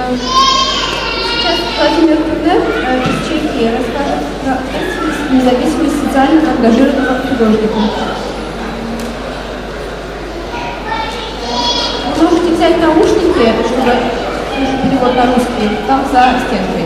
Сейчас Владимир Турнер из Чехии расскажет про ответственность, независимость социально ангажированного художника. Вы можете взять наушники, чтобы слушать перевод на русский, там за стенкой.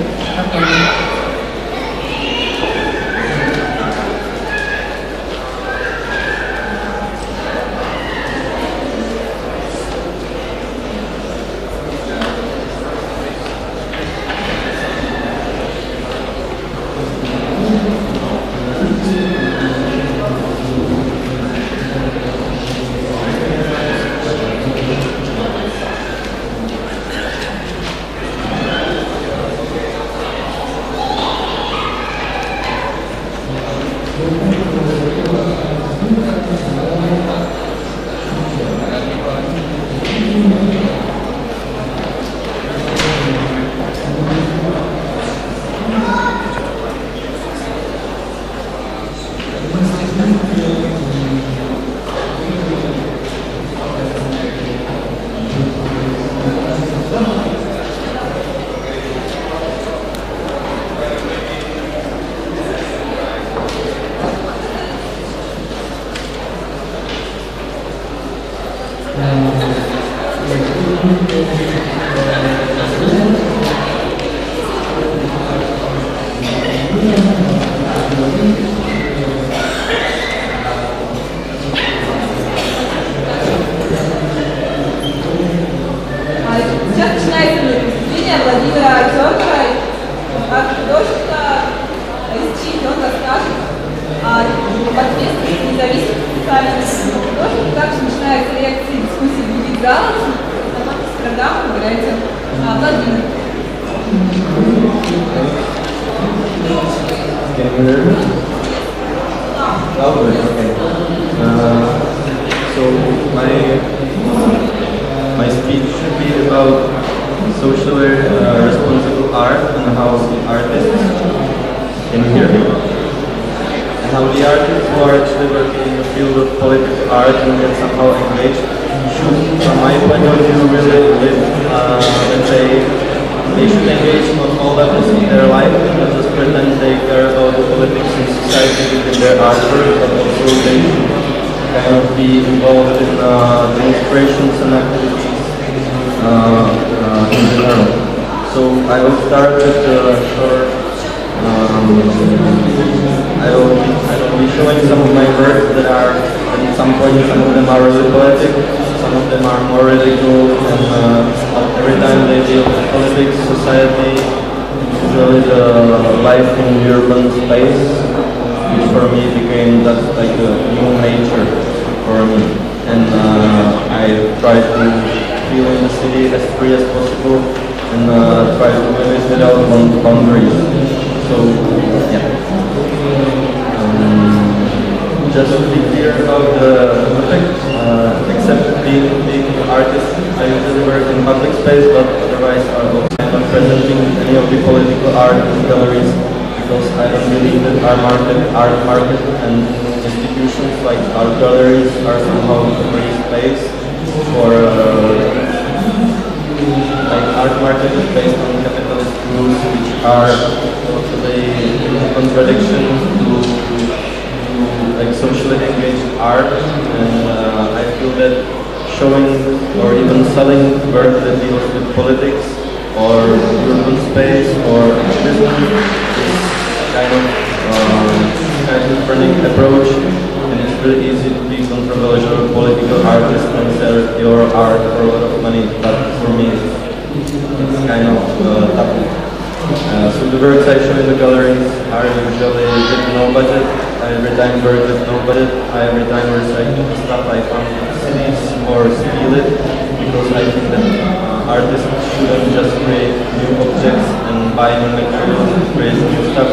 Сейчас начинается выступление Владимира Турнера, как художника из Чехии. Он расскажет об ответственности, независимости, социально художника. Также начинается лекция и дискуссии в других залах. С программой выбирайте Владимир. So my speech should be about socially responsible art and how artists in here and how the artists who are actually working in the field of political art and get somehow engaged should, from my point of view, really live, let's say, they should engage on all levels in their life, not just pretend they care about the politics and society within their artwork, but also they should kind of be involved in demonstrations and activities in general. So I will start with a short, I will be showing some of my works that are, at some point, some of them are really poetic, some of them are more radical, and every time they deal with politics, society, usually the life in the urban space, which for me became that like a new nature for me. And I try to feel in the city as free as possible and try to live it without boundaries. So, yeah. Just to be clear about the project, except being an artist, I usually work in public space, but otherwise I'm not presenting any of the political art galleries because I don't believe that art market and institutions like art galleries are somehow a free space for like art market is based on capitalist rules which are totally in contradiction to like socially engaged art, and I feel that showing or even selling work that deals with politics or urban space or activism is kind of different approach, and it's really easy to be controversial political artist and sell your art for a lot of money, but for me it's kind of taboo. So the works I show in the galleries are usually with no budget. I every time work with no budget. I every time recycle the stuff I found in the cities or steal it, because I think that artists shouldn't just create new objects and buy new materials and create new stuff,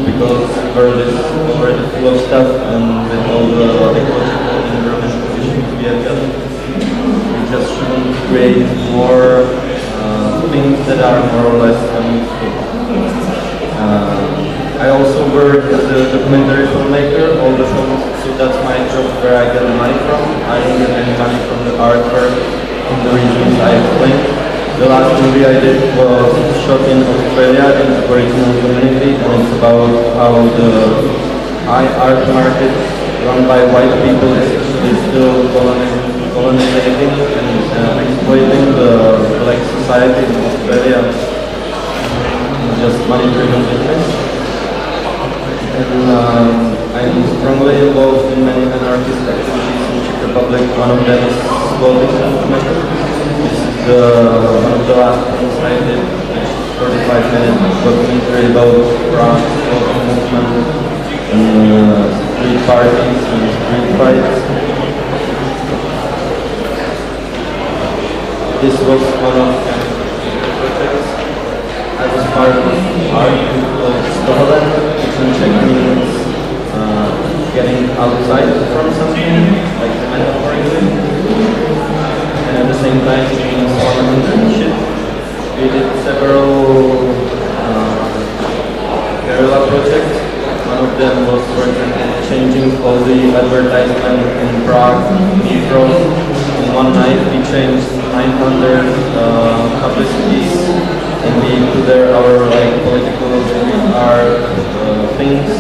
because the world is already full of stuff, and with all the ecological and environmental issues we have got, we just shouldn't create more things that are more or less unuseful. I also work as a documentary filmmaker all the films, so that's my job where I get the money from. I don't get any money from the artwork for the reasons I explained. The last movie I did was shot in Australia in the Aboriginal community, and it's about how the high art market run by white people is still colonizing and exploiting the black society in Australia, just money-driven business. And I'm strongly involved in many anarchist activities in Czech Republic. One of them is clothing movement. This is one of the last things I did, 45-minute documentary about Prague clothing movement and street parties and street fights. This was one of the projects. I was part of art called Stolen, which in Czech means getting outside from something, like metaphorically. And at the same time it means internship. We did several guerrilla projects. One of them was, for example, changing all the advertisement in Prague metro. In one night we changed 900 publicities, and we put there our political art things.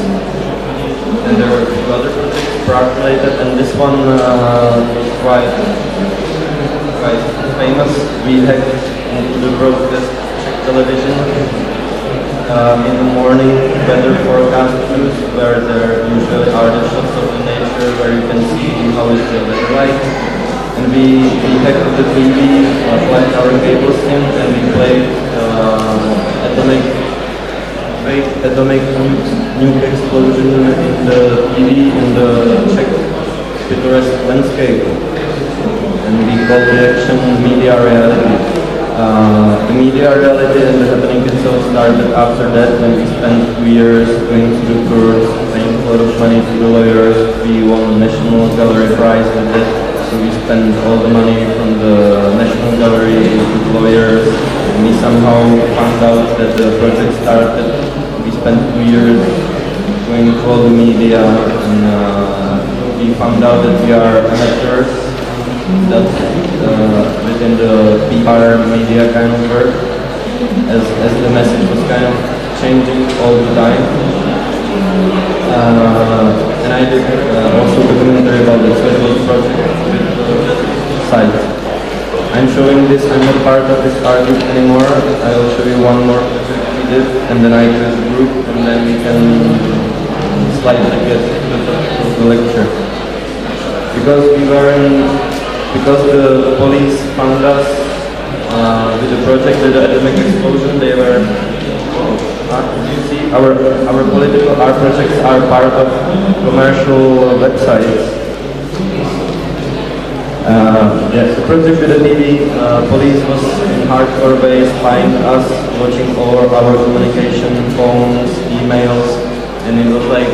And there were two other projects, Prague related, and this one was quite famous. We hacked into the broadcast television in the morning weather forecast news, where there usually are the shots of the nature where you can see how is the weather like. And we hacked the TV, plugged our cables in, and we played atomic nuke explosion in the TV in the Czech picturesque landscape. And we called the action media reality. The media reality and the happening itself started after that, when we spent 2 years going to the courts, paying a lot of money to the lawyers. We won the National Gallery Prize with that, so we spent all the money from the National Gallery with lawyers. And we somehow found out that the project started. We spent 2 years going to all the media, and we found out that we are amateurs, that within the PR media kind of work, as the message was kind of changing all the time. And I did also a documentary about the social project with the site. I'm showing this, I'm not part of this art group anymore. I will show you one more project we did, and then I choose a group, and then we can slightly get to the lecture. Because the police found us with the project with the atomic explosion, they were, you see, our political art projects are part of commercial websites. Yes, the project with the TV, police was in hardcore way spying us, watching all our communication, phones, emails, and it was like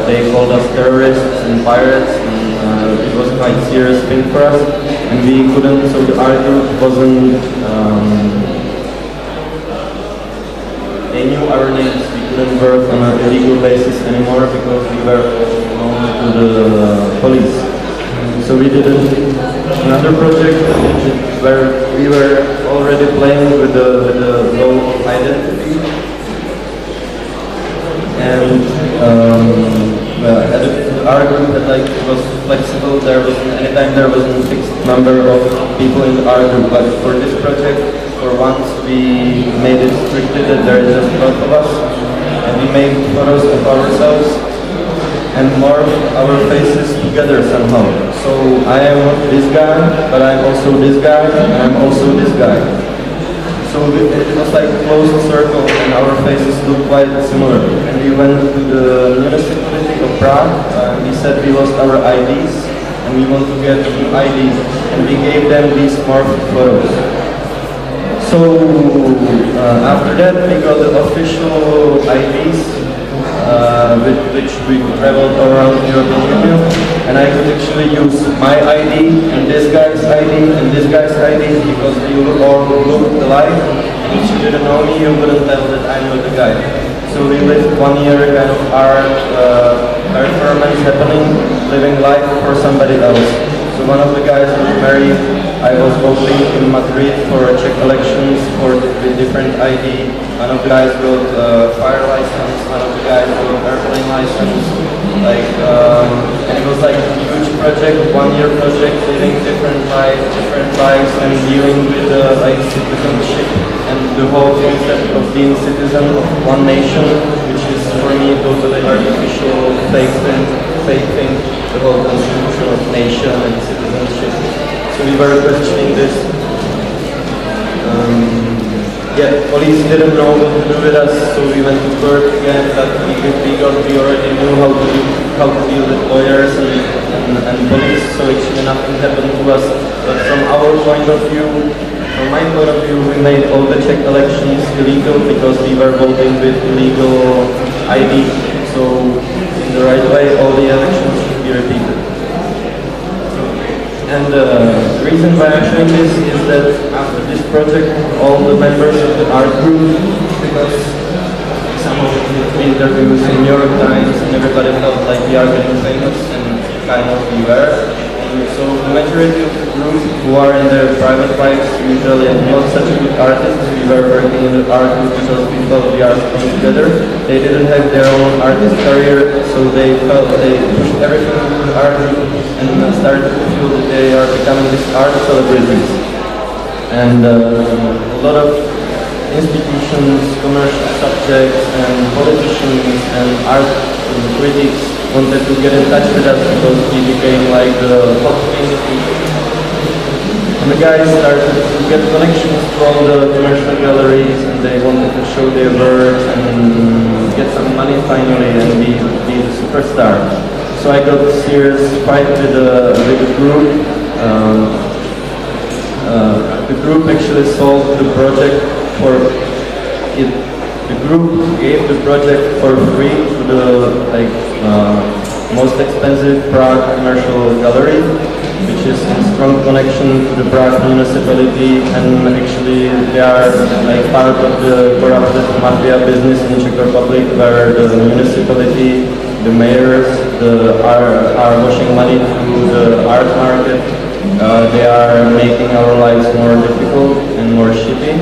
they called us terrorists and pirates, and it was quite serious thing for us, and we couldn't, so the art group wasn't, they knew our names, we couldn't work on an illegal basis anymore because we were known to the police. So we did another project where we were already playing with the low identity. And our group was flexible. Anytime there wasn't a fixed number of people in our group, but for this project, for once we made it strictly that there is just both of us, and we made photos of ourselves and morph our faces together somehow. So I am this guy, but I'm also this guy, and I'm also this guy. So it was like a closed circle, and our faces look quite similar. And we went to the municipality of Prague, we said we lost our IDs, and we want to get new IDs, and we gave them these morphed photos. So after that we got the official IDs, with which we traveled around the European Union, and I could actually use my ID, and this guy's ID, and this guy's ID, because we all looked alike, and if you didn't know me, you wouldn't tell that I'm not the guy. So we lived 1 year kind of art performance happening, living life for somebody else. So one of the guys was married. I was voting in Madrid for Czech elections for the different ID. One of the guys got fire license, one of the guys got airplane license. Like, and it was like a huge project, 1-year project, living different lives and dealing with like citizenship and the whole concept of being citizen of one nation, which is for me totally artificial, fake thing, the whole constitution of nation and citizenship. So we were questioning this. Yeah, police didn't know what to do with us, so we went to court again. But we already knew how to deal with lawyers and police, so actually nothing happened to us. But from our point of view, from my point of view, we made all the Czech elections illegal because we were voting with illegal ID. So in the right way, all the elections should be repeated. And the reason why I'm showing this is that after this project, all the members of the art group, because some of the interviews in New York Times and everybody felt like we are getting famous, and kind of we were. So the majority of the group who are in their private lives usually not such a good artists. We were working in the art group because we felt we are strong together. They didn't have their own artist career, so they felt they pushed everything into the art group and started to feel that they are becoming these art celebrities. And a lot of institutions, commercial subjects, and politicians and art critics wanted to get in touch with us because we became like the hot thing. And the guys started to get connections from the commercial galleries, and they wanted to show their work and get some money finally and be the superstar. So I got a serious fight with the group. The group actually solved the project for it. The group gave the project for free to the most expensive Prague commercial gallery, which is in strong connection to the Prague municipality, and actually they are like part of the corrupted mafia business in Czech Republic, where the municipality, the mayors, are washing money through the art market. They are making our lives more difficult and more shitty.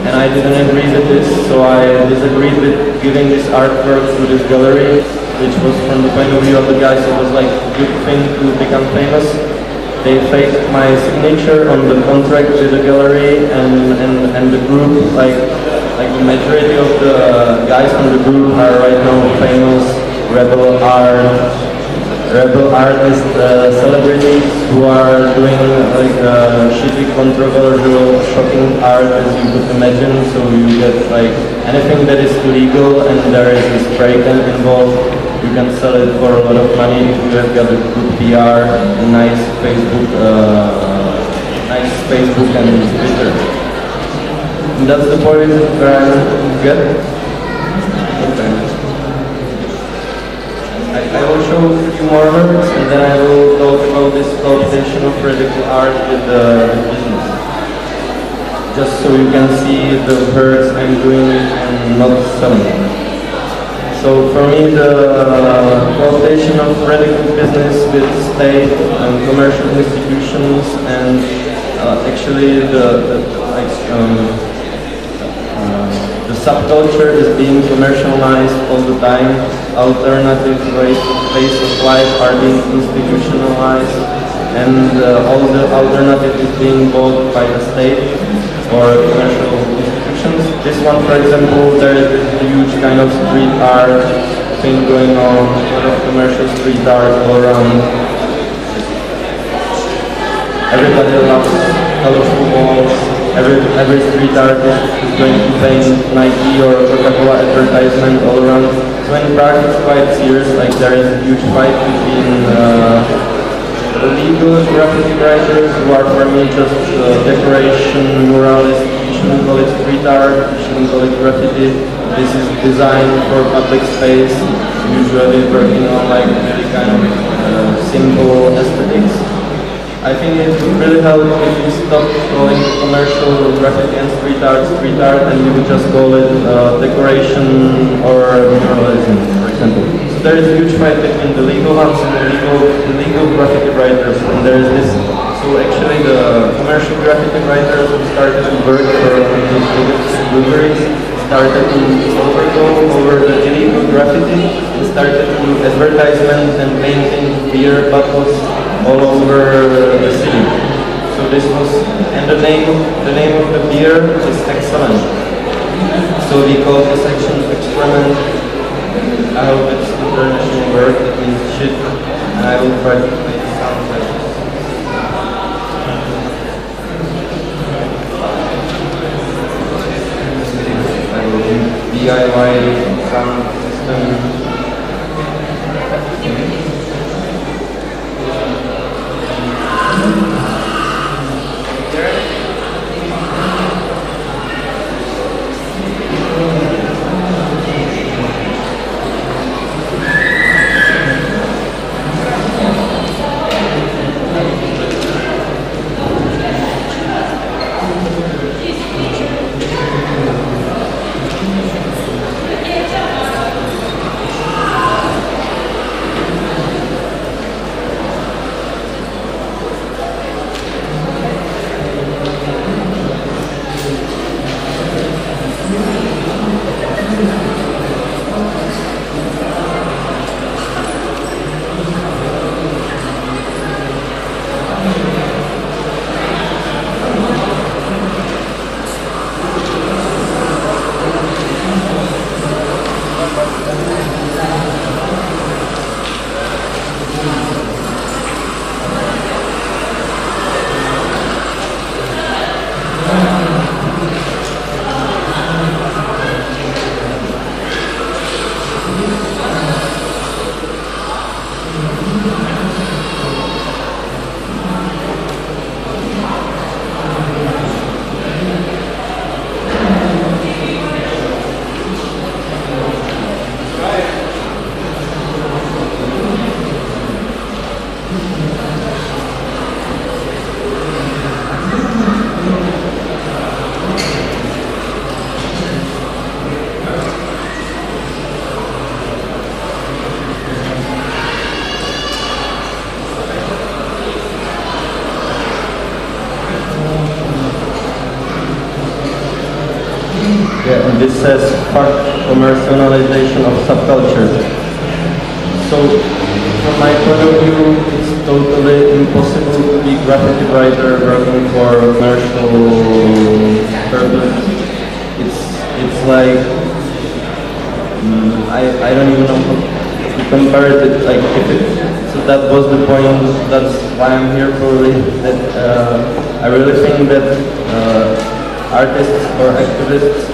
And I didn't agree with this, so I disagreed with giving this artwork to this gallery, which was from the point of view of the guys, it was like a good thing to become famous. They faked my signature on the contract with the gallery, and the group, like the majority of the guys from the group are right now famous rebel artist celebrities who are doing like shitty, controversial, shocking art, as you could imagine. So you get like anything that is illegal and there is a spray can involved, you can sell it for a lot of money if you have got a good PR, a nice Facebook and Twitter. And that's the point where I'm get. Okay. I will show a few more works, and then I will talk about this collaboration of radical art with the business. Just so you can see the works I'm doing and not selling. So for me, the collaboration of radical business with state and commercial institutions, and actually the subculture is being commercialized all the time. Alternative ways of life are being institutionalized, and all the alternative is being bought by the state or commercial institutions. This one, for example, there is a huge kind of street art thing going on, a lot of commercial street art all around. Everybody loves colorful walls. Every street artist is going to paint Nike or Coca-Cola advertisement all around. So in Prague it's quite serious, like there is a huge fight between legal graffiti writers who are for me just decoration, muralists. You shouldn't call it street art, you shouldn't call it graffiti. This is designed for public space, usually working on like really kind of simple aesthetics. I think it would really help if you stop calling commercial graffiti and street art, and you would just call it decoration or muralism, for example. So there is a huge fight between the legal ones and the illegal graffiti writers, and there is this. So actually, the commercial graffiti writers who started to work for these breweries started to overgo over the illegal graffiti and started to do advertisements and painting beer bottles all over the city. So this was, and the name of the beer is Excellent. So we call this action experiment. I hope it's an international word, it means shit, and I will try to make it sound like this. I will do DIY sound system. Yeah, and this says fuck commercialization of subculture. So, from my point of view, it's totally impossible to be graffiti writer working for commercial purpose. It's like I don't even know how to compare it. Like if it, so that was the point. That's why I'm here probably. That I really think that artists or activists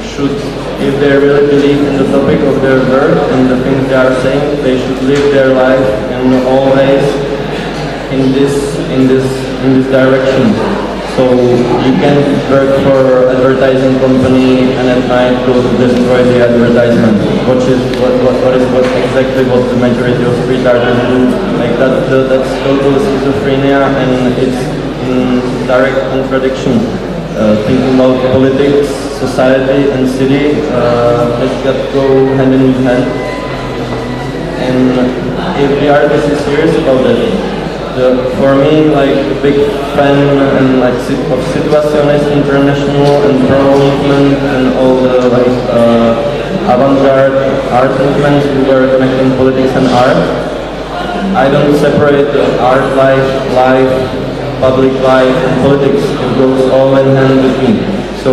should, if they really believe in the topic of their work and the things they are saying, they should live their life in always in this direction. So you can work for advertising company and at night go to destroy the advertisement, which is what exactly what the majority of street artists do. Like that's total schizophrenia, and it's in direct contradiction. Thinking about politics, society and city has got to go hand in hand. And if the artist is serious about it, for me, like a big fan and like of Situationist International and Pro movement and all the like avant-garde art movements who were connecting politics and art, I don't separate the art life, public life and politics. It goes all in hand with me. So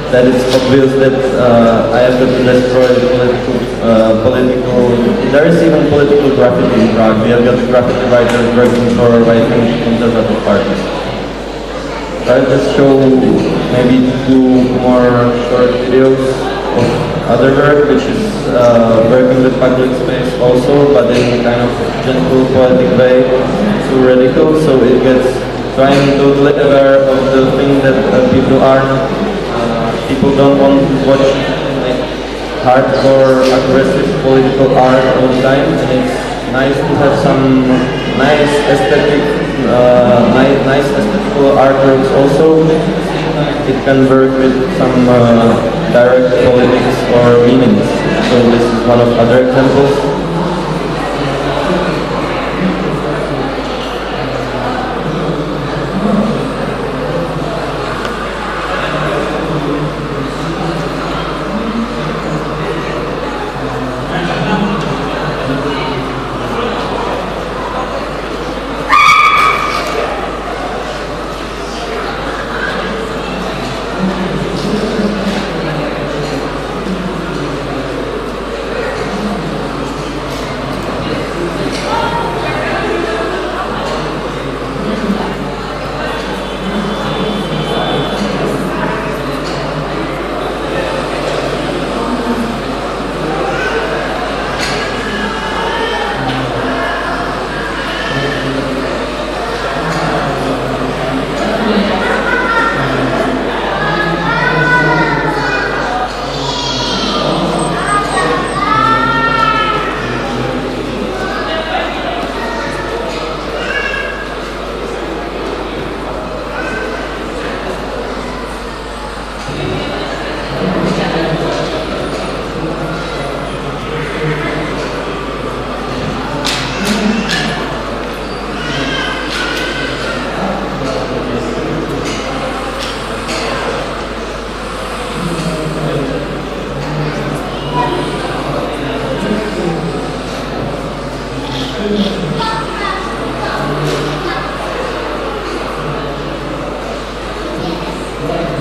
that it's obvious that I have to destroy political. There is even political graffiti in Prague. We have got graffiti writers working for right-wing conservative parties. I'll just show maybe 2 more short videos of other work, which is working with public space also, but in a kind of gentle, poetic way, too radical, so it gets trying totally aware of the thing that people don't want to watch like hardcore, aggressive political art all the time, and it's nice to have some nice aesthetic, nice aesthetical artworks also. It can work with some direct politics or meanings. So this is one of other examples.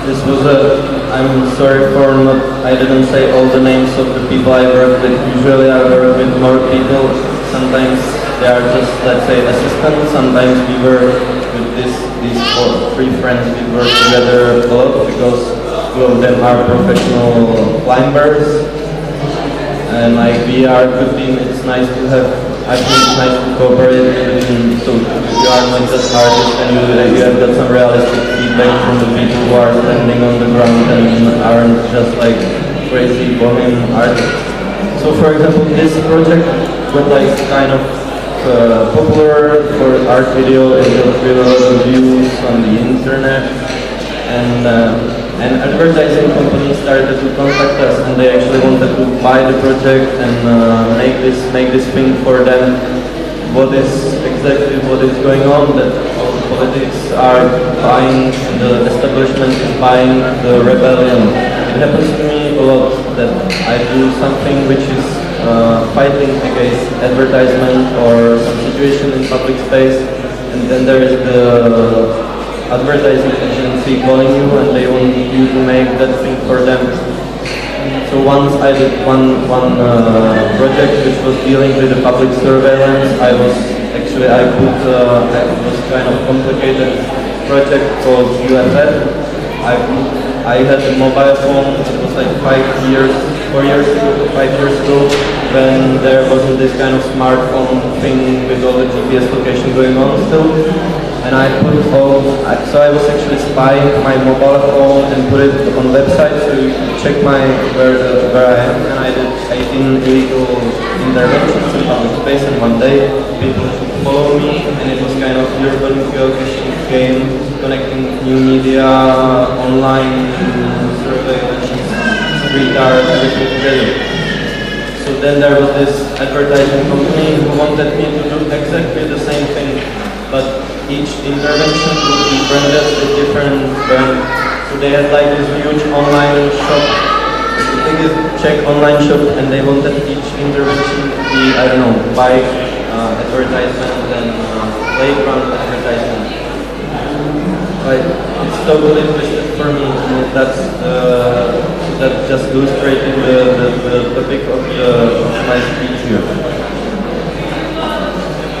This was I'm sorry for not, I didn't say all the names of the people I work with. Usually I work with more people. Sometimes they are just, let's say, assistants. Sometimes we work with these three friends. We work together a lot because two of them are professional climbers. And like we are a good team. It's nice to have, I think it's nice to cooperate between, so you are not just artists and you have got some realistic feedback from the people who are standing on the ground and aren't just like crazy bohemian artists. So for example, this project got like kind of popular for art video. It got really a lot of views on the internet, and an advertising company started to contact us, and they actually wanted to buy the project and make this thing for them. What is going on? That all the politics are buying, the establishment is buying the rebellion. It happens to me a lot that I do something which is fighting against advertisement or some situation in public space, and then there is the advertising agency calling you and they want you to make that thing for them. So once I did one project which was dealing with the public surveillance. It was kind of complicated project called UFF. I had a mobile phone. It was like 5 years ago, when there wasn't this kind of smartphone thing with all the GPS location going on still. And so I was actually spying my mobile phone and put it on website so you could check where I am. And I did 18 illegal interventions in public space in one day. People should follow me, and it was kind of urban geocaching game, connecting new media, online surveillance, street art, everything together. So then there was this advertising company who wanted me to do exactly the same thing, but each intervention would be branded with different brand. So they had like this huge online shop, the biggest Czech online shop, and they wanted each intervention to be, I don't know, bike advertisement and playground advertisement. Right. It's totally twisted for me. That just illustrated the topic of my speech here.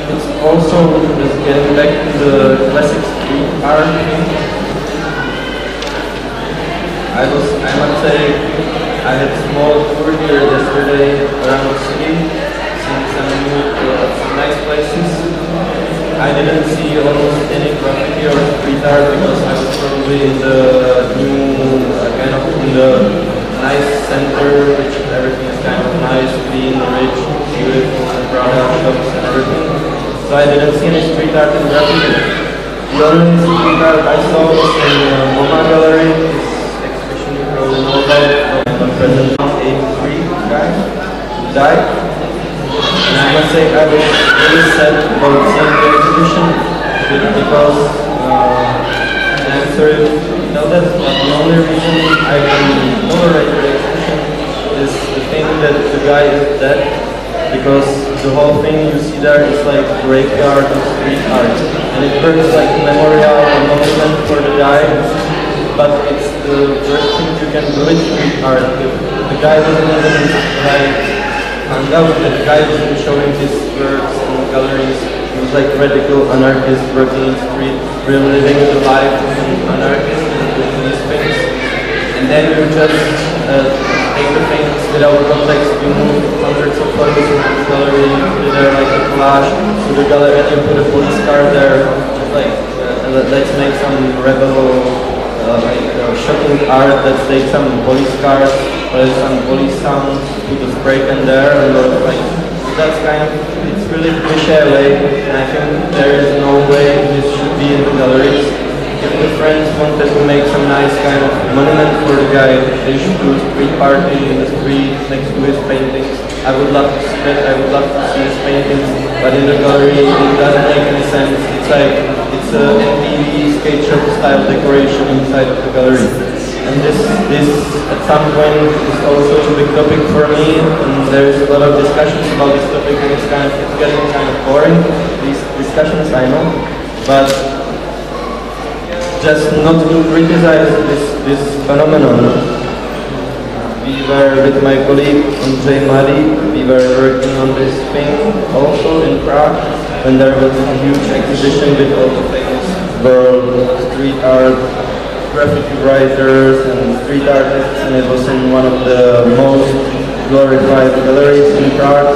It's also just getting back to the classic street art thing. I must say, I had a small tour here yesterday around the city, seeing some new, some nice places. I didn't see almost any graffiti or street art because I was probably in the new, kind of in the nice center, which everything is kind of nice, clean, rich, beautiful, Prada shops and so I didn't see any street art in graffiti. The only street art I saw was in MoMA Gallery, this exhibition you probably know about, of President 83 guy, who died. And I must say I was really sad about seeing the exhibition because I'm sorry to tell that, but the only reason I can tolerate the exhibition is the thing that the guy is dead, because the whole thing you see there is like graveyard of street art, and it works like a memorial or monument for the guy, but it's the worst thing you can do with street art. The guy wasn't even like hung out, the guy wasn't showing his works in galleries. He was like radical anarchist working in the street, really living the life of an anarchist and doing these things. And then you just take the things without context, you move hundreds of photos into the gallery, you put it there like a collage to the gallery, and you put a police car there, just like let's make some rebel, shocking art, let's take some police cars, some police sounds, put a spray can there, and like that's kind of, it's really cliche way, and I think there is no way this should be in the galleries. If the friends wanted to make some nice kind of monument for the guy, they should do a street party in the street next to his paintings. I would love to see that, I would love to see his paintings, but in the gallery it doesn't make any sense. It's like, it's a MTV skate shop style decoration inside of the gallery. And this at some point is also a big topic for me, and there's a lot of discussions about this topic, and it's getting kind of boring, these discussions, I know, but just not to criticize this phenomenon. We were with my colleague Andrzej Madi, we were working on this thing also in Prague, when there was a huge exhibition with all the famous world street art, graffiti writers and street artists, and it was in one of the most glorified galleries in Prague.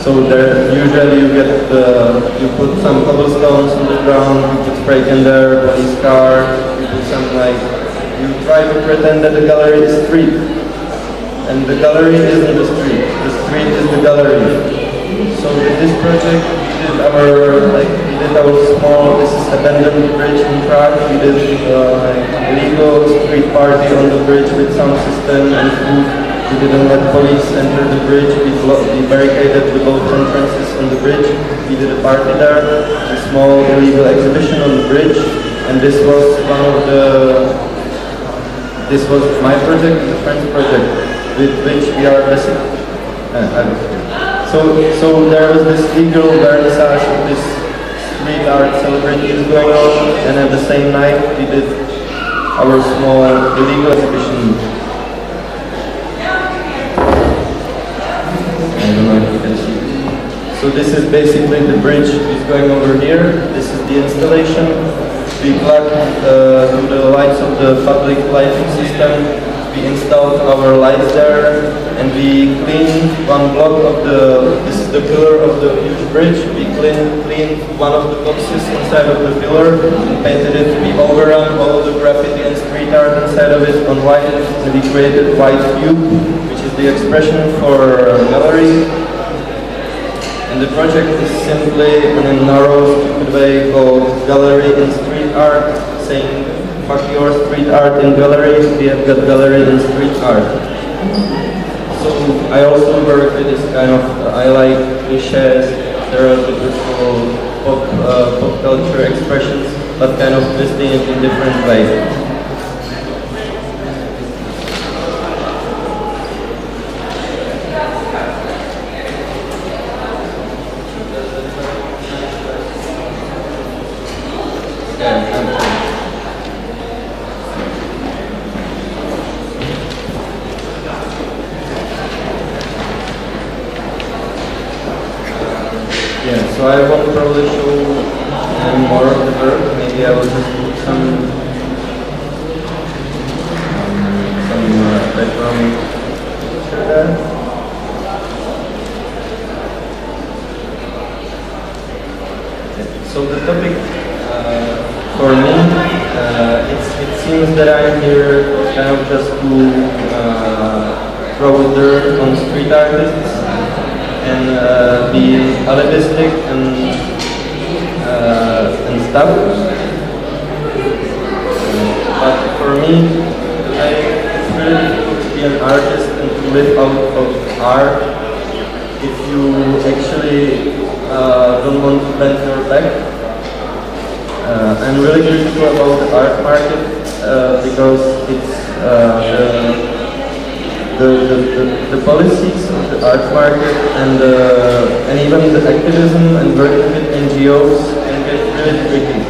So there, usually you put some cobblestones on the ground, you put spray can there, police car, you put some you try to pretend that the gallery is street. And the gallery isn't the street is the gallery. So with this project, we did our small, this is abandoned bridge in Prague, we did illegal street party on the bridge with sound system and food. We didn't let police enter the bridge, we barricaded the both entrances on the bridge. We did a party there, a small illegal exhibition on the bridge, and this was my project and a friend's project, with which we are basically, so there was this legal vernissage of this street art celebrities going on, and at the same night we did our small illegal exhibition. I don't know if you can see. So this is basically the bridge is going over here. This is the installation. We plugged to the lights of the public lighting system. We installed our lights there, and we cleaned one block of this is the pillar of the huge bridge. We cleaned one of the boxes inside of the pillar and painted it. We overran all the graffiti and street art inside of it on white, and we created white cube, which is the expression for gallery. And the project is simply in a narrow, stupid way called Gallery in Street Art, saying fuck your street art in gallery, we have got gallery in street art. So I also work with this kind of, I like cliches, stereotypical pop culture expressions, but kind of twisting it in different ways. So I won't probably show more of the work. Maybe I will just put some background picture there. So the topic for me, it seems that I'm here kind of just to throw dirt on street artists. and be elitistic and stuff. But for me, it's really difficult to be an artist and to live out of art if you actually don't want to bend your back. I'm really critical about the art market because it's the policies of the art market and even the activism and working with NGOs can get really tricky.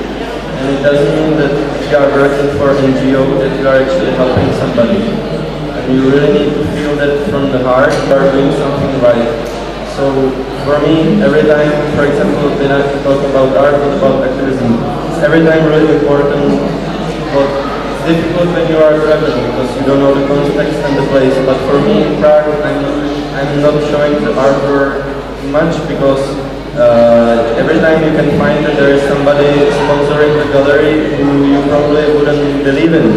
And it doesn't mean that if you are working for an NGO that you are actually helping somebody. And you really need to feel that from the heart you are doing something right. So for me, every time, for example, when I talk about art or about activism, it's every time really important. But it's difficult when you are traveling because you don't know the context and the place. But for me in Prague, I'm not showing the artwork much because every time you can find that there is somebody sponsoring the gallery who you probably wouldn't believe in.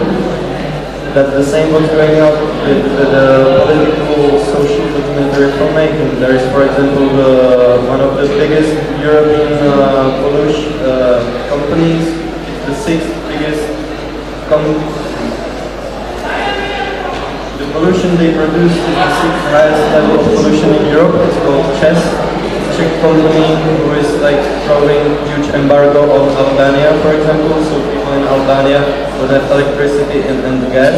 That's the same what's going on with the political, social documentary filmmaking. There is, for example, one of the biggest European Polish companies, the sixth biggest the pollution they produce is the sixth highest level of pollution in Europe. It's called Czech company who is like throwing huge embargo on Albania, for example, so people in Albania would have electricity and gas.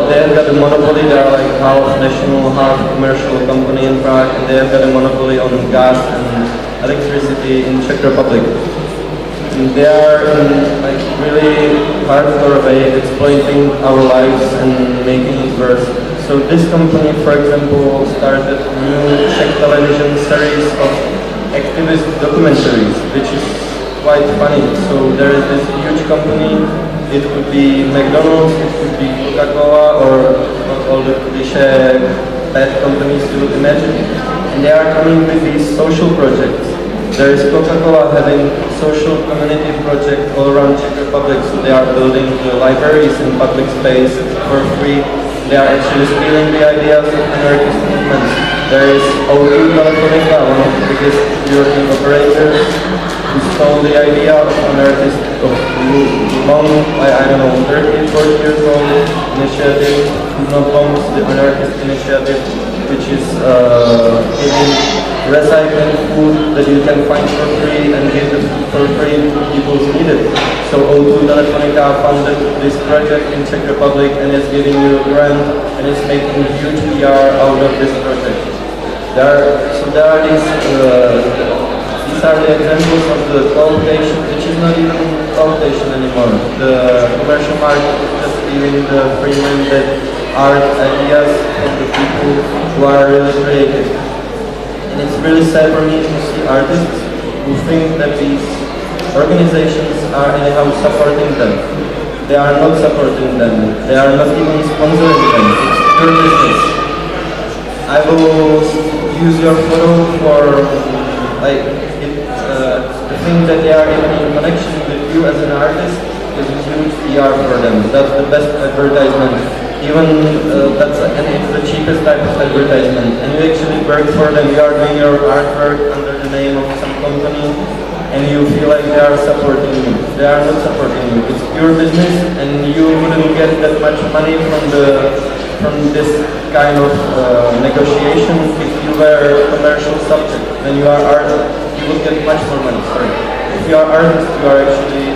They have got a monopoly. They are like half national, half commercial company in Prague, and they have got a monopoly on gas and electricity in Czech Republic. And they are in like really hardcore way exploiting our lives and making it worse. So this company, for example, started a new Czech television series of activist documentaries, which is quite funny. So there is this huge company, it could be McDonald's, it could be Coca-Cola, or all the cliché bad companies you would imagine. And they are coming with these social projects. There is Coca-Cola having social community project all around Czech Republic, so they are building the libraries in public space for free. They are actually stealing the ideas of anarchist movements. There is O2 Telefonica, one of the biggest European operators, who stole the idea of anarchist, of long, I don't know, 30, 40 years old initiative, not long, the anarchist initiative, which is giving recycling food that you can find for free and give the food for free to people who need it. So O2 Telefonica funded this project in Czech Republic and is giving you a grant and is making huge PR out of this project. There are these are the examples of the cooptation, which is not even cooptation anymore. The commercial market is just giving the free-minded art ideas of the people who are really creative. And it's really sad for me to see artists who think that these organizations are anyhow supporting them. They are not supporting them. They are not even sponsoring them. It's pure business. I will use your photo for like the thing that they are even in connection with you as an artist is a huge PR for them. That's the best advertisement. Even and it's the cheapest type of advertisement. And you actually work for them. You are doing your artwork under the name of some company, and you feel like they are supporting you. They are not supporting you. It's pure business, and you wouldn't get that much money from this kind of negotiation if you were a commercial subject. When you are artist, you would get much more money. Sorry. If you are artist, you are actually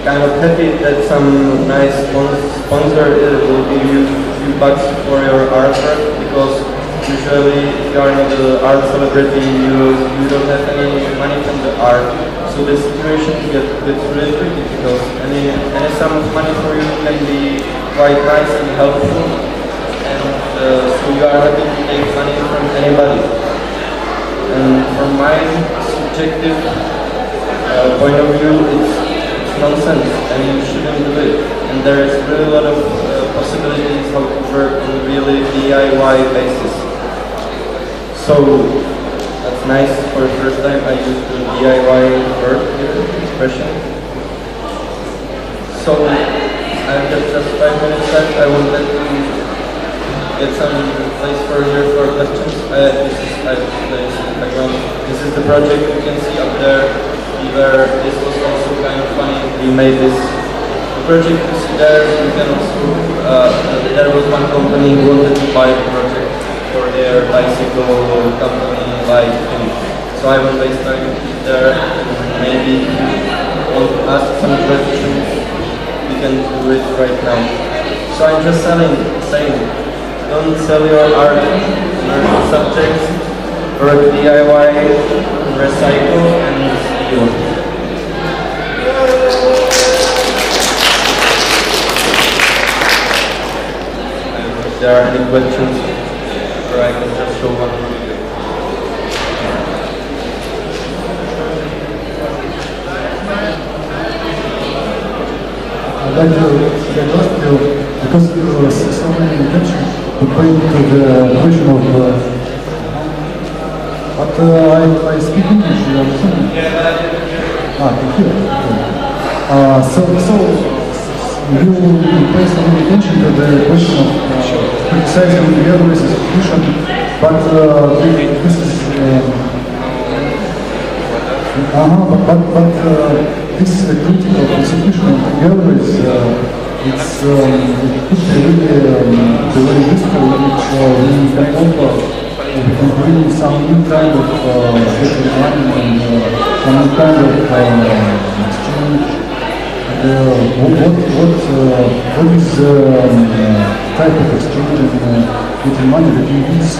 kind of happy that some nice sponsor will give you a few bucks for your artwork, because usually if you are not an art celebrity, you don't have any money from the art. So the situation gets really tricky, because any sum of money for you can be quite nice and helpful, and so you are happy to take money from anybody. And from my subjective point of view, it's nonsense, and you shouldn't do it. And there is really a lot of possibilities how to work on a really DIY basis. So that's nice. For the first time I used the DIY word here, expression. So I've got just 5 minutes left. I wanted to get some place further for questions. This is the project you can see up there. This was also kind of funny. We made this. The project you see there, you can also, there was one company who wanted to buy the project for their bicycle company, like, so I will waste time there, and maybe if you want to ask some questions, we can do it right now. So I'm just saying, don't sell your art, learn subjects, work DIY, recycle, and steal. If there are any questions, or I can just show one video. I'd like to ask you, because there was so many intentions to bring to the question of, but I speak English, you understand? Thank you. So you pay some attention to the question of criticizing the other institution, but this is this is the critical institution together is it could be really very useful, which we can bring some new kind of getting money and some new kind of exchange. What is type of exchange and getting money that you use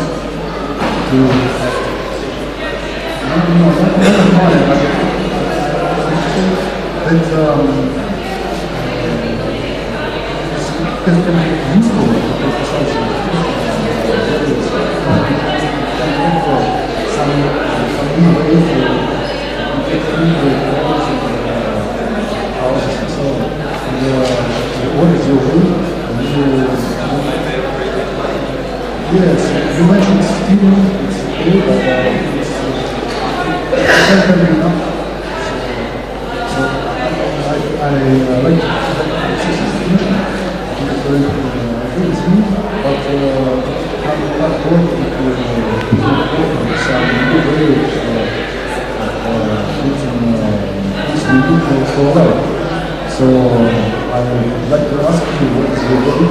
to not money, but that can be useful for society. Some new ways to get into houses and so on. And what is your view? Yes, you mentioned stealing, it's good, but it can be enough. So I like this institution. It's very good with me, but I'm not working with some new ways of using for life. So I would like to ask you what is your view?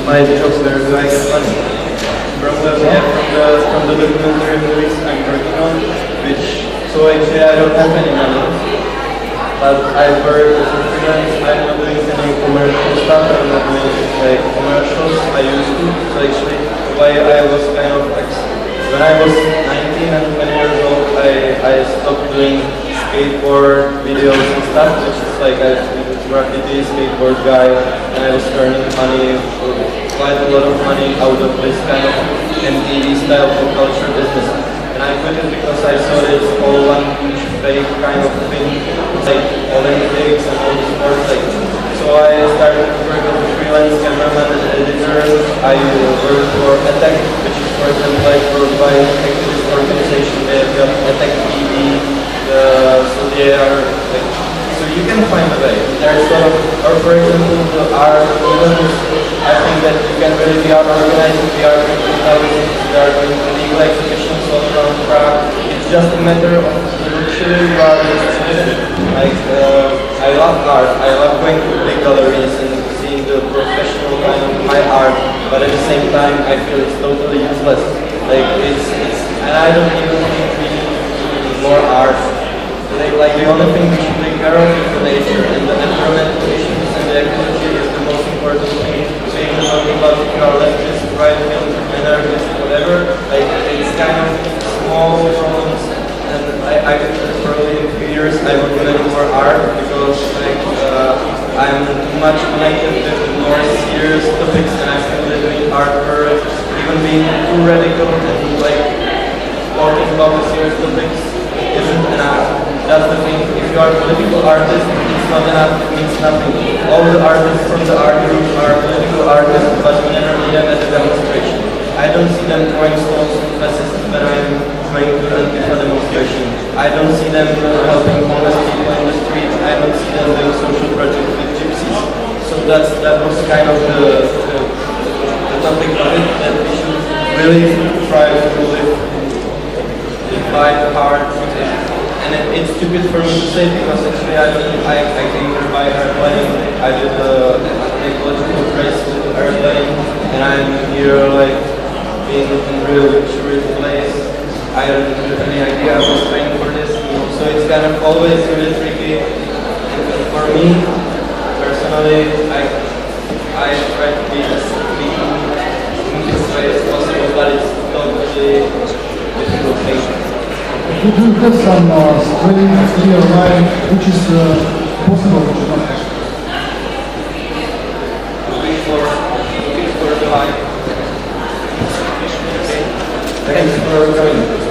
My jobs there, do I get money? From the documentary movies I'm working on, which, so actually I don't have any money, but I work as a freelance. I'm not doing any commercial stuff, I'm not doing like commercials, I used to. So actually why I was kind of, when I was 19 and 20 years old, I stopped doing skateboard videos and stuff, which is like I was a graffiti skateboard guy, and I was earning money, quite a lot of money out of this kind of MTV style of culture business. And I quit it because I saw this all one huge fake kind of thing, like Olympics and all the sports. Like, so I started to work as a freelance cameraman and editor. I worked for Attack, which is for example like worldwide activist organization. They have got Attack TV, so they are like, so you can find a way. There's sort of, or for example, the art events. I think that you can really be organizing the art events. We are going to legal exhibitions all around Prague. It's just a matter of literally you are like I love art. I love going to big galleries and seeing the professional kind of high art. But at the same time, I feel it's totally useless. Like it's and I don't even think we need more art. Like the only thing we should take care of is the nature and the environmental issues, and the ecology is the most important thing. So even talking about if you are leftist, right wing, anarchist, whatever, like it's kind of small problems, and I probably in a few years I will do more art because like I'm too much connected with the more serious topics, and I'm really doing art for even being too radical and like talking about the serious topics isn't enough. That's the thing. If you are a political artist, it's not enough. It means nothing. All the artists from the art group are political artists, but you never meet them at a demonstration. I don't see them throwing stones to fascists when I'm going to an Antifa demonstration. I don't see them helping homeless people in the street. I don't see them doing social projects with gypsies. So that was kind of the topic of it, that we should really try to live by heart. And it's stupid for me to say because actually I came here by airplane. I did ecological race with airplane, and I'm here like being in a real luxurious place. I don't have any idea I was training for this, so it's kind of always really tricky. And for me personally, I try to be as clean in this way as possible, but it's totally difficult thing. Would you have some straight, clear line which is possible, which is not possible? Looking for the line. Okay. Thanks for coming.